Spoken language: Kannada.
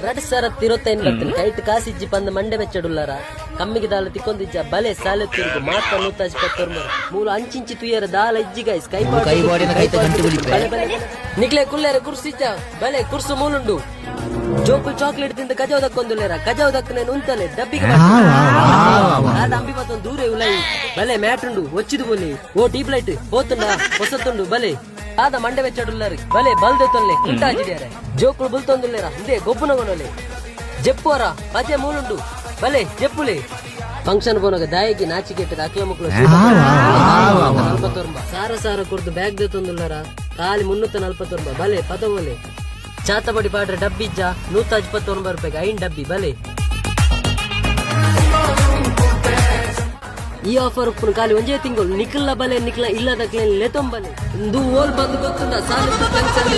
ರಡ್ ಸರ ತಿರುತ್ತೈನ್ ಬರ್ತೇನೆ ಕೈಟ್ ಕಾಸಿಜ್ಜಿ ಪಂದ ಮಂಡೆ ಬೆಚ್ಚಡುಲ್ಲಾರ ಕಮ್ಮಿಗೆ ದಾಲ ತಿಕ್ಕೊಂದಿಜ್ಜ ಬಲೆ ಸಾಲೆ ತಿರುಗು ಮಾತ ನೂತಾಜ್ ಪತ್ತೋರ್ಮ ಮೂಲ ಅಂಚಿಂಚಿ ತುಯ್ಯರ ದಾಲ ಇಜ್ಜಿ ಗೈಸ್ ಕೈ ನಿಕ್ಲೆ ಕುಲ್ಲೇರ ಕುರ್ಸಿಜ್ಜ ಬಲೆ ಕುರ್ಸು ಮೂಲುಂಡು ಜೋಕುಲ್ ಚಾಕ್ಲೇಟ್ ತಿಂದ ಕಜಾವ್ ದಕ್ಕೊಂದುಲ್ಲೇರ ಕಜಾವ್ ದಕ್ಕನೆ ಉಂತಲೆ ಡಬ್ಬಿಗೆ ಅಂಬಿ ಮತ್ತೊಂದು ದೂರ ಉಲೈ ಬಲೆ ಮ್ಯಾಟ್ ಉಂಡು ಒಚ್ಚಿದು ಬೋಲಿ ಓ ಟೀಪ್ ಲೈಟ್ ಹೋತುಂಡ ಹೊಸತುಂಡು ಬಲೆ ಆದ ಮಂಡೆ ಬೆಚ್ಚಡುಲ್ಲಾರಿ ಬಲೆ ಬಲ್ದೆ ತೊಲ್ಲೆ ಉಂಟಾಜಿಡ್ಯಾರೆ ಜೋಕುಳು ಬುಲ್ತೊಂದುಲ್ಲೇರ ಹಿಂದೆ ಗೊಬ್ಬುನಗೊನಲೆ ಜೆಪ್ಪುವರ ಮಜೆ ಮೂಲುಂಡು ಬಲೆ ಜೆಪ್ಪುಲೆ ಫಂಕ್ಷನ್ ಬೋನಾಗ ದಾಯಿಗೆ ನಾಚಿಕೆಟ್ಟದ ಅಕ್ಲ ಮಕ್ಕಳು ಸಾರ ಸಾರ ಕುರ್ದು ಬ್ಯಾಗ್ ದೊಂದುಲ್ಲಾರ ಖಾಲಿ 340 ಬಲೆ ಪದವಲೆ ಚಾತಬಡಿ ಪಾಡ್ರೆ ಡಬ್ಬಿಜ್ಜ 129 ರೂಪಾಯಿಗೆ 5 ಡಬ್ಬಿ ಬಲೆ ಈ ಆಫರ್ ಉಪ್ಪು ಖಾಲಿ ಒಂಜೇ ತಿಂಗಳು ನಿಖಿಲ್ಲ ಬಲೆ ನಿಖಿಲ ಇಲ್ಲದ ಲೆತೊಂಬಲೆ ಓಲ್ ಬಂದು ಗೊತ್ತುಂಡ ಸಾಲ